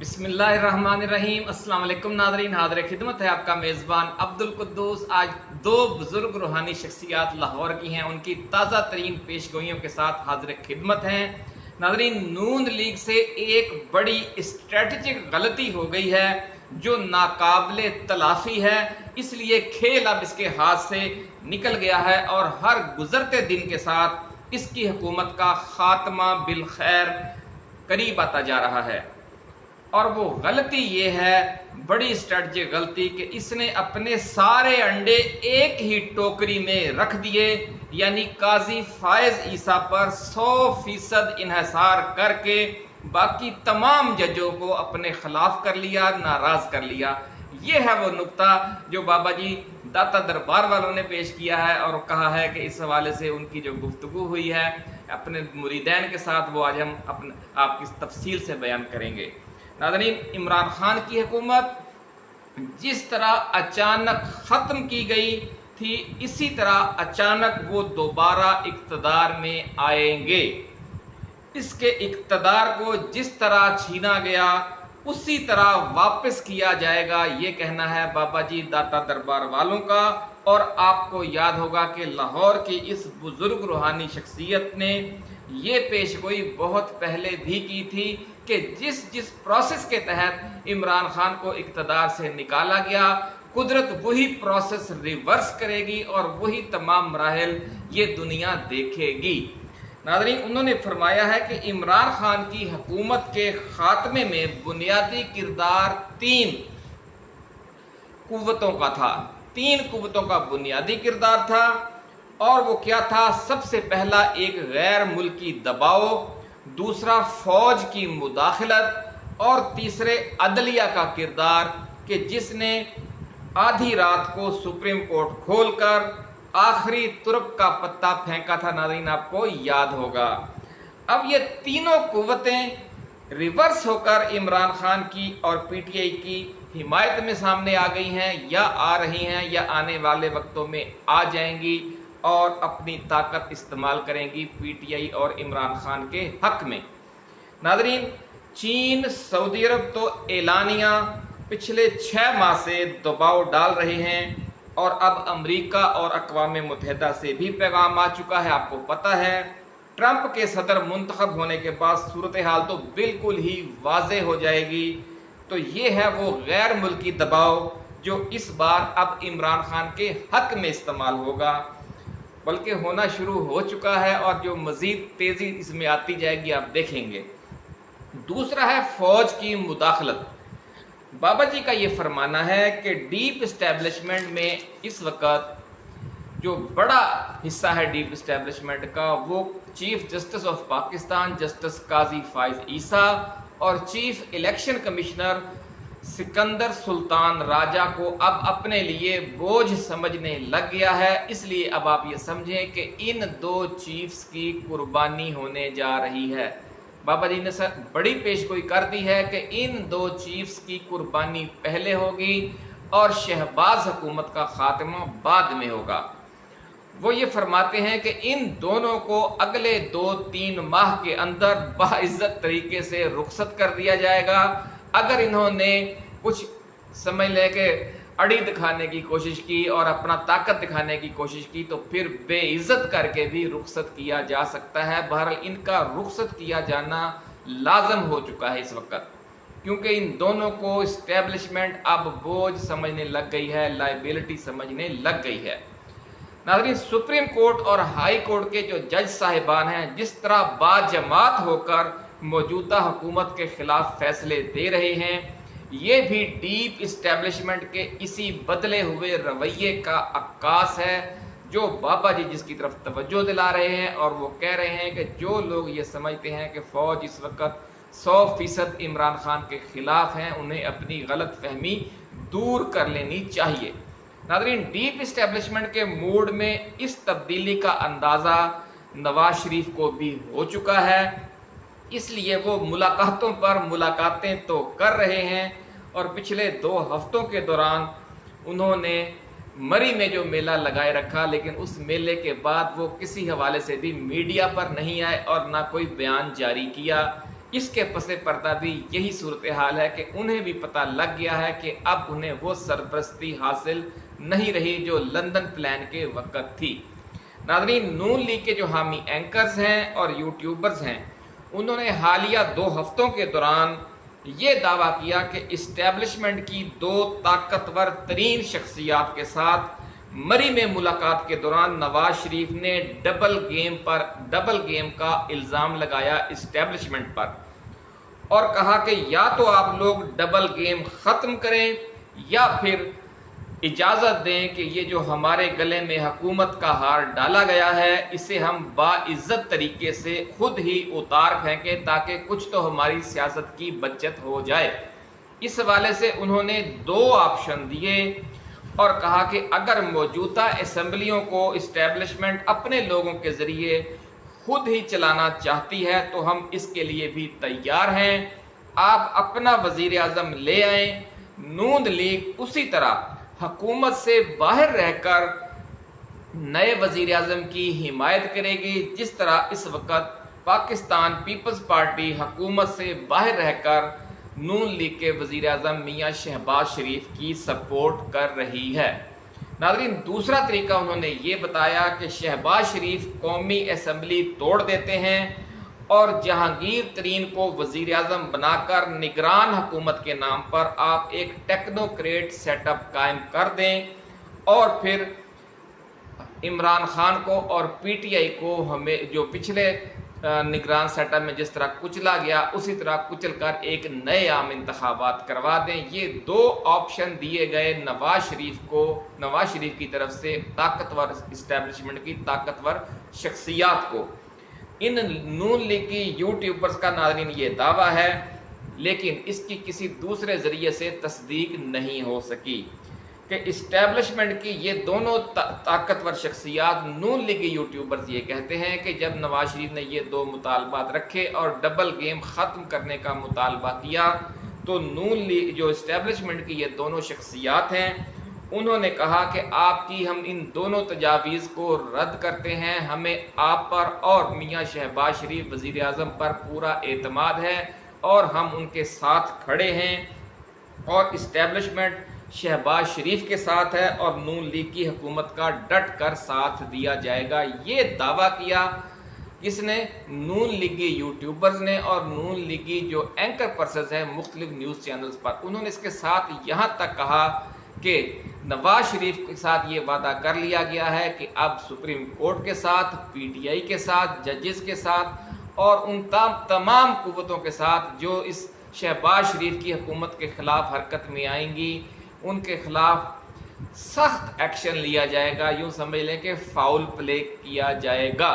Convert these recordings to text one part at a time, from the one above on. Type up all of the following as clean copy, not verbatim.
बिस्मिल्लाहिर्रहमानिर्रहीम। अस्सलाम वालेकुम नाज़रीन, हाज़िर खिदमत है आपका मेज़बान अब्दुल कुद्दूस। आज दो बुज़ुर्ग रूहानी शख्सियात लाहौर की हैं, उनकी ताज़ा तरीन पेशगोइयों के साथ हाज़िर खिदमत हैं। नाज़रीन, नून लीग से एक बड़ी स्ट्रेटजिक गलती हो गई है जो नाकाबिले तलाफ़ी है, इसलिए खेल अब इसके हाथ से निकल गया है और हर गुज़रते दिन के साथ इसकी हुकूमत का ख़ात्मा बिल खैर करीब आता जा रहा है। और वो गलती ये है, बड़ी स्ट्रेटजिक गलती, कि इसने अपने सारे अंडे एक ही टोकरी में रख दिए, यानी काजी फायज ईसा पर 100% इन्हिसार करके बाकी तमाम जजों को अपने खिलाफ कर लिया, नाराज कर लिया। ये है वो नुक्ता जो बाबा जी दाता दरबार वालों ने पेश किया है और कहा है कि इस हवाले से उनकी जो गुफ्तगू हुई है अपने मुरीदैन के साथ, वो आज हम आपकी तफसील से बयान करेंगे। नाज़रीन, इमरान खान की हुकूमत जिस तरह अचानक ख़त्म की गई थी, इसी तरह अचानक वो दोबारा इक़्तिदार में आएंगे। इसके इक़्तिदार को जिस तरह छीना गया उसी तरह वापस किया जाएगा, ये कहना है बाबा जी दाता दरबार वालों का। और आपको याद होगा कि लाहौर की इस बुज़ुर्ग रूहानी शख्सियत ने ये पेशगोई बहुत पहले भी की थी कि जिस प्रोसेस के तहत इमरान खान को इक़्तिदार से निकाला गया, कुदरत वही प्रोसेस रिवर्स करेगी और वही तमाम मराहिल ये दुनिया देखेगी। नाज़रीन, उन्होंने फरमाया है कि इमरान खान की हुकूमत के खात्मे में बुनियादी किरदार तीन कुव्वतों का था। तीन कुव्वतों का बुनियादी किरदार था, और वो क्या था? सबसे पहला एक गैर मुल्की दबाव, दूसरा फौज की मुदाखलत और तीसरे अदलिया का किरदार, कि जिसने आधी रात को सुप्रीम कोर्ट खोलकर आखिरी तुर्क का पत्ता फेंका था। नाज़रीन, आपको याद होगा। अब ये तीनों कुव्वतें रिवर्स होकर इमरान खान की और पीटीआई की हिमायत में सामने आ गई हैं, या आ रही हैं, या आने वाले वक्तों में आ जाएंगी और अपनी ताकत इस्तेमाल करेंगी पीटीआई और इमरान खान के हक में। नाज़रीन, चीन, सऊदी अरब तो एलानिया पिछले 6 माह से दबाव डाल रहे हैं, और अब अमेरिका और अक़वाम मुत्तहिदा से भी पैगाम आ चुका है। आपको पता है, ट्रंप के सदर मुंतखब होने के बाद सूरत हाल तो बिल्कुल ही वाज़े हो जाएगी। तो ये है वो गैर मुल्की दबाव जो इस बार अब इमरान खान के हक में इस्तेमाल होगा, बल्कि होना शुरू हो चुका है, और जो मज़ीद तेज़ी इसमें आती जाएगी आप देखेंगे। दूसरा है फ़ौज की मुदाखलत। बाबा जी का ये फरमाना है कि डीप इस्टेब्लिशमेंट में इस वक्त जो बड़ा हिस्सा है डीप इस्टेब्लिशमेंट का, वो chief justice of Pakistan justice Qazi Faez Isa और chief election commissioner Sikandar Sultan Raja को अब अपने लिए बोझ समझने लग गया है। इसलिए अब आप ये समझें कि इन दो चीफ्स की कुर्बानी होने जा रही है। बाबा जी ने बड़ी पेशगोई कर दी है कि इन दो चीफ्स की कुर्बानी पहले होगी और शहबाज हुकूमत का खात्मा बाद में होगा। वो ये फरमाते हैं कि इन दोनों को अगले 2-3 माह के अंदर बाइज्जत तरीके से रुखसत कर दिया जाएगा। अगर इन्होंने कुछ समझ ले के अड़ी दिखाने की कोशिश की और अपना ताकत दिखाने की कोशिश की, तो फिर बेइज्जत करके भी रुखसत किया जा सकता है। बहरहाल इनका रुखसत किया जाना लाजम हो चुका है इस वक्त, क्योंकि इन दोनों को इस्टेब्लिशमेंट अब बोझ समझने लग गई है, लाइबिलिटी समझने लग गई है। नाज़रीन, सुप्रीम कोर्ट और हाई कोर्ट के जो जज साहिबान हैं, जिस तरह बाजमात होकर मौजूदा हुकूमत के खिलाफ फैसले दे रहे हैं, ये भी डीप इस्टेब्लिशमेंट के इसी बदले हुए रवैये का अक्कास है, जो बाबा जी जिसकी तरफ तवज्जो दिला रहे हैं। और वो कह रहे हैं कि जो लोग ये समझते हैं कि फ़ौज इस वक्त 100% इमरान खान के ख़िलाफ़ हैं, उन्हें अपनी गलत फहमी दूर कर लेनी चाहिए। नाज़रीन, डीप इस्टेब्लिशमेंट के मूड में इस तब्दीली का अंदाज़ा नवाज शरीफ को भी हो चुका है, इसलिए वो मुलाकातों पर मुलाकातें तो कर रहे हैं। और पिछले 2 हफ्तों के दौरान उन्होंने मरी में जो मेला लगाए रखा, लेकिन उस मेले के बाद वो किसी हवाले से भी मीडिया पर नहीं आए और ना कोई बयान जारी किया। इसके पसे पर्दा भी यही सूरत हाल है कि उन्हें भी पता लग गया है कि अब उन्हें वो सरपरस्ती हासिल नहीं रही जो लंदन प्लान के वक्त थी। नाज़रीन, नून लीग के जो हामी एंकर्स हैं और यूट्यूबर्स हैं, उन्होंने हालिया 2 हफ्तों के दौरान ये दावा किया कि इस्टेब्लिशमेंट की 2 ताकतवर तरीन शख्सियात के साथ मरी में मुलाकात के दौरान नवाज शरीफ ने डबल गेम का इल्ज़ाम लगाया इस्टेब्लिशमेंट पर और कहा कि या तो आप लोग डबल गेम ख़त्म करें या फिर इजाज़त दें कि ये जो हमारे गले में हुकूमत का हार डाला गया है इसे हम बाइज्जत तरीके से खुद ही उतार फेंकें ताकि कुछ तो हमारी सियासत की बचत हो जाए। इस हवाले से उन्होंने 2 ऑप्शन दिए और कहा कि अगर मौजूदा असेंबलियों को इस्टेब्लिशमेंट अपने लोगों के ज़रिए खुद ही चलाना चाहती है तो हम इसके लिए भी तैयार हैं। आप अपना वज़ीर आज़म ले आएँ। नून लीग उसी तरह हुकूमत से बाहर रहकर नए वज़ीर आज़म की हिमायत करेगी जिस तरह इस वक्त पाकिस्तान पीपल्स पार्टी हुकूमत से बाहर रहकर नून लीग के वज़ीर आज़म मियाँ शहबाज शरीफ की सपोर्ट कर रही है। नाज़रीन, दूसरा तरीका उन्होंने ये बताया कि शहबाज शरीफ कौमी असम्बली तोड़ देते हैं और जहांगीर तरीन को वज़ीर आज़म बनाकर निगरान हुकूमत के नाम पर आप एक टेक्नोक्रेट सेटअप कायम कर दें और फिर इमरान खान को और पीटीआई को हमें जो पिछले निगरान सेटअप में जिस तरह कुचला गया उसी तरह कुचल कर एक नए आम इंतखाबात करवा दें। ये 2 ऑप्शन दिए गए नवाज शरीफ की तरफ से ताकतवर इस्टेब्लिशमेंट की ताकतवर शख्सियात को। इन नून लीग की यूट्यूबर्स का नाज़रीन ये दावा है, लेकिन इसकी किसी दूसरे ज़रिए से तस्दीक नहीं हो सकी कि इस्टेब्लिशमेंट की ये दोनों ताकतवर शख्सियात। नून लीगी यूट्यूबर्स ये कहते हैं कि जब नवाज शरीफ ने ये 2 मुतालबात रखे और डबल गेम ख़त्म करने का मुतालबा किया तो नून लीग जो इस्टेब्लिशमेंट की ये दोनों शख्सियात हैं उन्होंने कहा कि आपकी हम इन दोनों तजावीज़ को रद्द करते हैं। हमें आप पर और मियाँ शहबाज शरीफ वज़ीर आज़म पर पूरा एतमाद है और हम उनके साथ खड़े हैं और इस्टेब्लिशमेंट शहबाज शरीफ के साथ है और नून लीग की हुकूमत का डट कर साथ दिया जाएगा। ये दावा किया किसने? नून लीगी यूट्यूबर्स ने और नून लीगी जो एंकर पर्सन हैं मुख्तलिफ न्यूज़ चैनल्स पर। उन्होंने इसके साथ यहाँ तक कहा कि नवाज शरीफ के साथ ये वादा कर लिया गया है कि अब सुप्रीम कोर्ट के साथ, पीटीआई के साथ, जजेस के साथ और उन तमाम कुव्वतों के साथ जो इस शहबाज शरीफ की हुकूमत के ख़िलाफ़ हरकत में आएंगी उनके ख़िलाफ़ सख्त एक्शन लिया जाएगा। यूँ समझ लें कि फाउल प्ले किया जाएगा।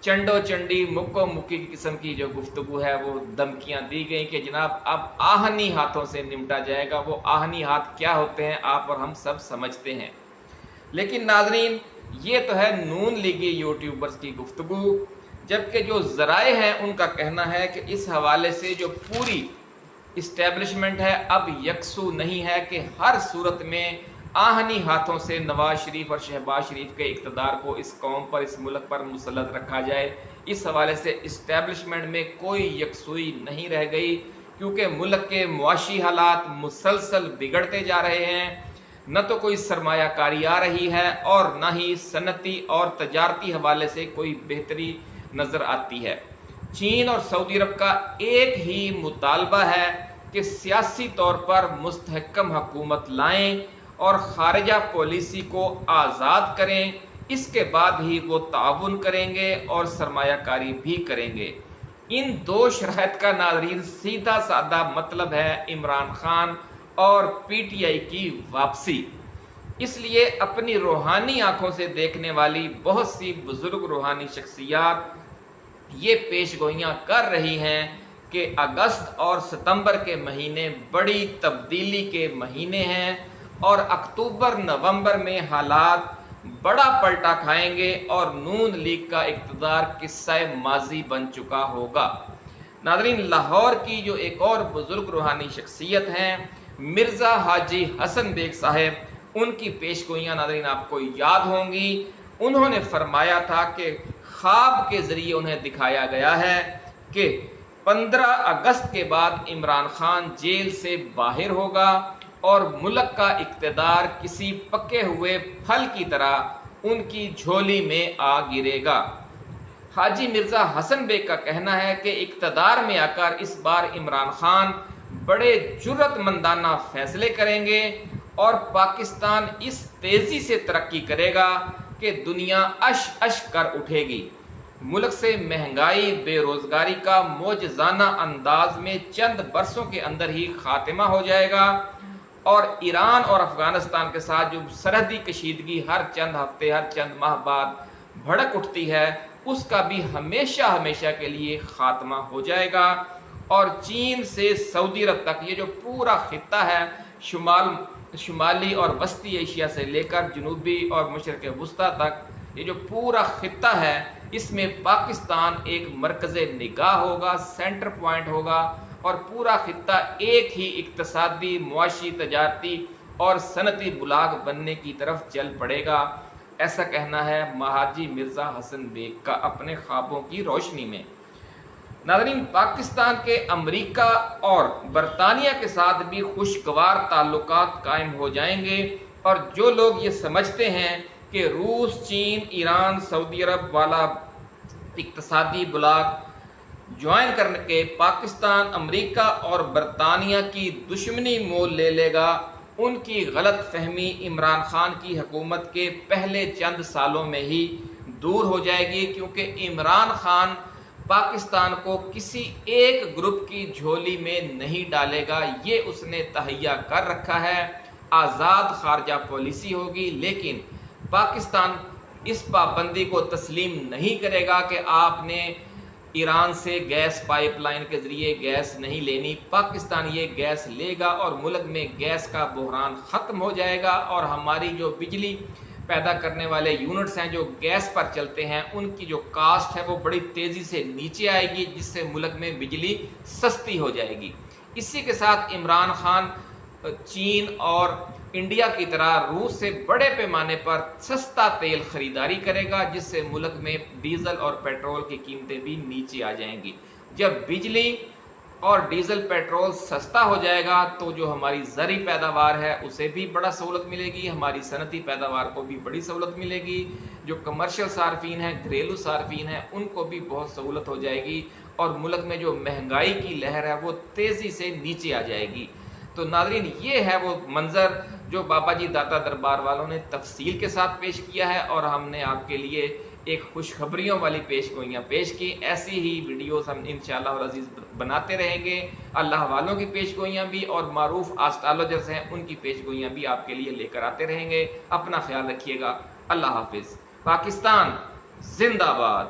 चंडो चंडी मुक्को मुक्की की किस्म की जो गुफ्तगू है वो धमकियाँ दी गई कि जनाब अब आहनी हाथों से निपटा जाएगा। वो आहनी हाथ क्या होते हैं आप और हम सब समझते हैं। लेकिन नाज़रीन, ये तो है नून लीगी यूट्यूबर्स की गुफ्तगू, जबकि जो ज़राए हैं उनका कहना है कि इस हवाले से जो पूरी इस्टेब्लिशमेंट है अब यकसू नहीं है कि हर सूरत में आहनी हाथों से नवाज शरीफ और शहबाज शरीफ के इक़्तिदार को इस कौम पर, इस मुल्क पर मुसल्लत रखा जाए। इस हवाले से इस्टेब्लिशमेंट में कोई यकसुई नहीं रह गई क्योंकि मुल्क के मुआशी हालात मुसलसल बिगड़ते जा रहे हैं। न तो कोई सरमायाकारी आ रही है और न ही सनती और तजारती हवाले से कोई बेहतरी नज़र आती है। चीन और सऊदी अरब का एक ही मुतालबा है कि सियासी तौर पर मुस्तहकम हुकूमत लाएं और खारिजा पॉलिसी को आज़ाद करें। इसके बाद ही वो ताउन करेंगे और सरमायाकारी भी करेंगे। इन 2 शराइत का नाज़रीन सीधा साधा मतलब है इमरान खान और पीटीआई की वापसी। इसलिए अपनी रूहानी आंखों से देखने वाली बहुत सी बुजुर्ग रूहानी शख्सियात ये पेशगोइयाँ कर रही हैं कि अगस्त और सितंबर के महीने बड़ी तब्दीली के महीने हैं और अक्टूबर नवंबर में हालात बड़ा पलटा खाएंगे और नून लीग का इक़्तिदार किस्सा माजी बन चुका होगा। नाज़रीन, लाहौर की जो एक और बुजुर्ग रूहानी शख्सियत हैं मिर्ज़ा हाजी हसन बेग साहब, उनकी पेशगोइयाँ नाज़रीन आपको याद होंगी। उन्होंने फरमाया था कि ख्वाब के ज़रिए उन्हें दिखाया गया है कि 15 اگست کے بعد عمران خان جیل سے باہر ہوگا اور ملک کا اقتدار کسی پکے ہوئے پھل کی طرح ان کی جھولی میں آ گرے گا۔ حاجی مرزا حسن بیگ کا کہنا ہے کہ اقتدار میں آ کر اس بار عمران خان بڑے جرأت مندانہ فیصلے کریں گے اور پاکستان اس تیزی سے ترقی کرے گا کہ دنیا اش اش کر اٹھے گی۔ ملک سے مہنگائی، بے روزگاری کا معجزانہ انداز میں چند برسوں کے اندر ہی خاتمہ ہو جائے گا، اور ایران اور افغانستان کے ساتھ جو سرحدی کشیدگی ہر چند ہفتے، ہر چند ماہ بعد بھڑک اٹھتی ہے، اس کا بھی ہمیشہ ہمیشہ کے لیے خاتمہ ہو جائے گا، اور چین سے سعودی عرب تک یہ جو پورا خطہ ہے، شمالی اور وسطی ایشیا سے لے کر جنوبی اور مشرق وسطیٰ تک یہ جو پورا خطہ ہے، اس میں پاکستان ایک مرکز نگاہ ہوگا، سینٹر پوائنٹ ہوگا، اور پورا خطہ ایک ہی اقتصادی، معاشی، تجارتی اور صنعتی بلاک بننے کی طرف چل پڑے گا۔ ایسا کہنا ہے حاجی مرزا حسن بیگ کا اپنے خوابوں کی روشنی میں۔ ناظرین، پاکستان کے امریکہ اور برطانیہ کے ساتھ بھی خوشگوار تعلقات قائم ہو جائیں گے، اور جو لوگ یہ سمجھتے ہیں کہ روس، چین، ایران، سعودی عرب والا اقتصادی بلاک جوائن کرنے کے پاکستان امریکہ اور برطانیہ کی دشمنی مول لے لے گا، ان کی غلط فہمی عمران خان کی حکومت کے پہلے چند سالوں میں ہی دور ہو جائے گی، کیونکہ عمران خان پاکستان کو کسی ایک گروپ کی جھولی میں نہیں ڈالے گا، یہ اس نے تہیا کر رکھا ہے۔ آزاد خارجہ پالیسی ہوگی، لیکن پاکستان اس پابندی کو تسلیم نہیں کرے گا کہ آپ نے ایران سے گیس پائپ لائن کے ذریعے گیس نہیں لینی۔ پاکستان یہ گیس لے گا اور ملک میں گیس کا بحران ختم ہو جائے گا، اور ہماری جو بجلی پیدا کرنے والے یونٹس ہیں جو گیس پر چلتے ہیں، ان کی جو کاسٹ ہے وہ بڑی تیزی سے نیچے آئے گی، جس سے ملک میں بجلی سستی ہو جائے گی۔ اسی کے ساتھ عمران خان چین اور انڈیا کی طرح روس سے بڑے پیمانے پر سستا تیل خریداری کرے گا، جس سے ملک میں ڈیزل اور پیٹرول کی قیمتیں بھی نیچے آ جائیں گی۔ جب بجلی اور ڈیزل پیٹرول سستا ہو جائے گا تو جو ہماری زرعی پیداوار ہے اسے بھی بڑا سہولت ملے گی، ہماری صنعتی پیداوار کو بھی بڑی سہولت ملے گی، جو کمرشل صارفین ہیں، گھریلو صارفین ہیں، ان کو بھی بہت سہولت ہو جائے گی، اور ملک میں جو مہنگائی کی لہر ہے وہ تیزی سے نیچے آ جائے گی۔ تو ناظرین، یہ ہے وہ منظر جو بابا جی داتا دربار والوں نے تفصیل کے ساتھ پیش کیا ہے، اور ہم نے آپ کے لیے ایک خوشخبریوں والی پیش گوئیاں پیش کی۔ ایسی ہی ویڈیوز ہم انشاءاللہ العزیز بناتے رہیں گے۔ اللہ والوں کی پیش گوئیاں بھی اور معروف آسٹرالوجرز ہیں ان کی پیش گوئیاں بھی آپ کے لیے لے کر آتے رہیں گے۔ اپنا خیال رکھیے گا۔ اللہ حافظ۔ پاکستان زندہ باد۔